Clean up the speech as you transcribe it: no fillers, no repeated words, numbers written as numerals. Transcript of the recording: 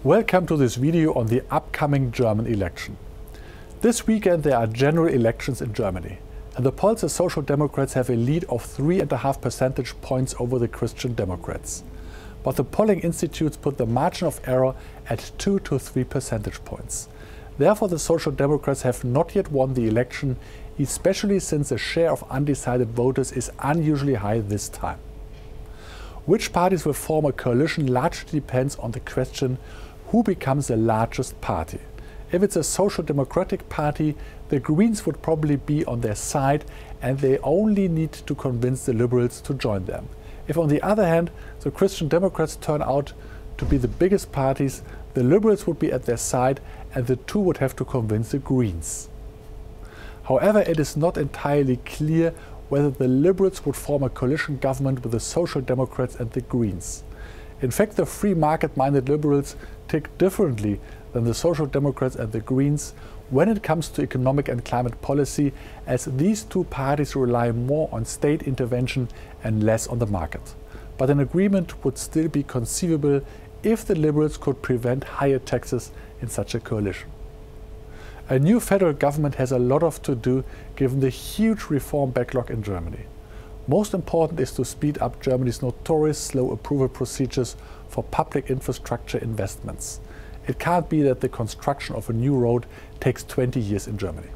Welcome to this video on the upcoming German election. This weekend there are general elections in Germany. In the polls, the Social Democrats have a lead of 3.5 percentage points over the Christian Democrats. But the polling institutes put the margin of error at 2 to 3 percentage points. Therefore, the Social Democrats have not yet won the election, especially since the share of undecided voters is unusually high this time. Which parties will form a coalition largely depends on the question who becomes the largest party. If it's a Social Democratic Party, the Greens would probably be on their side and they only need to convince the Liberals to join them. If on the other hand, the Christian Democrats turn out to be the biggest parties, the Liberals would be at their side and the two would have to convince the Greens. However, it is not entirely clear whether the Liberals would form a coalition government with the Social Democrats and the Greens. In fact, the free market-minded Liberals tick differently than the Social Democrats and the Greens when it comes to economic and climate policy, as these two parties rely more on state intervention and less on the market. But an agreement would still be conceivable if the Liberals could prevent higher taxes in such a coalition. A new federal government has a lot to do given the huge reform backlog in Germany. Most important is to speed up Germany's notorious slow approval procedures for public infrastructure investments. It can't be that the construction of a new road takes 20 years in Germany.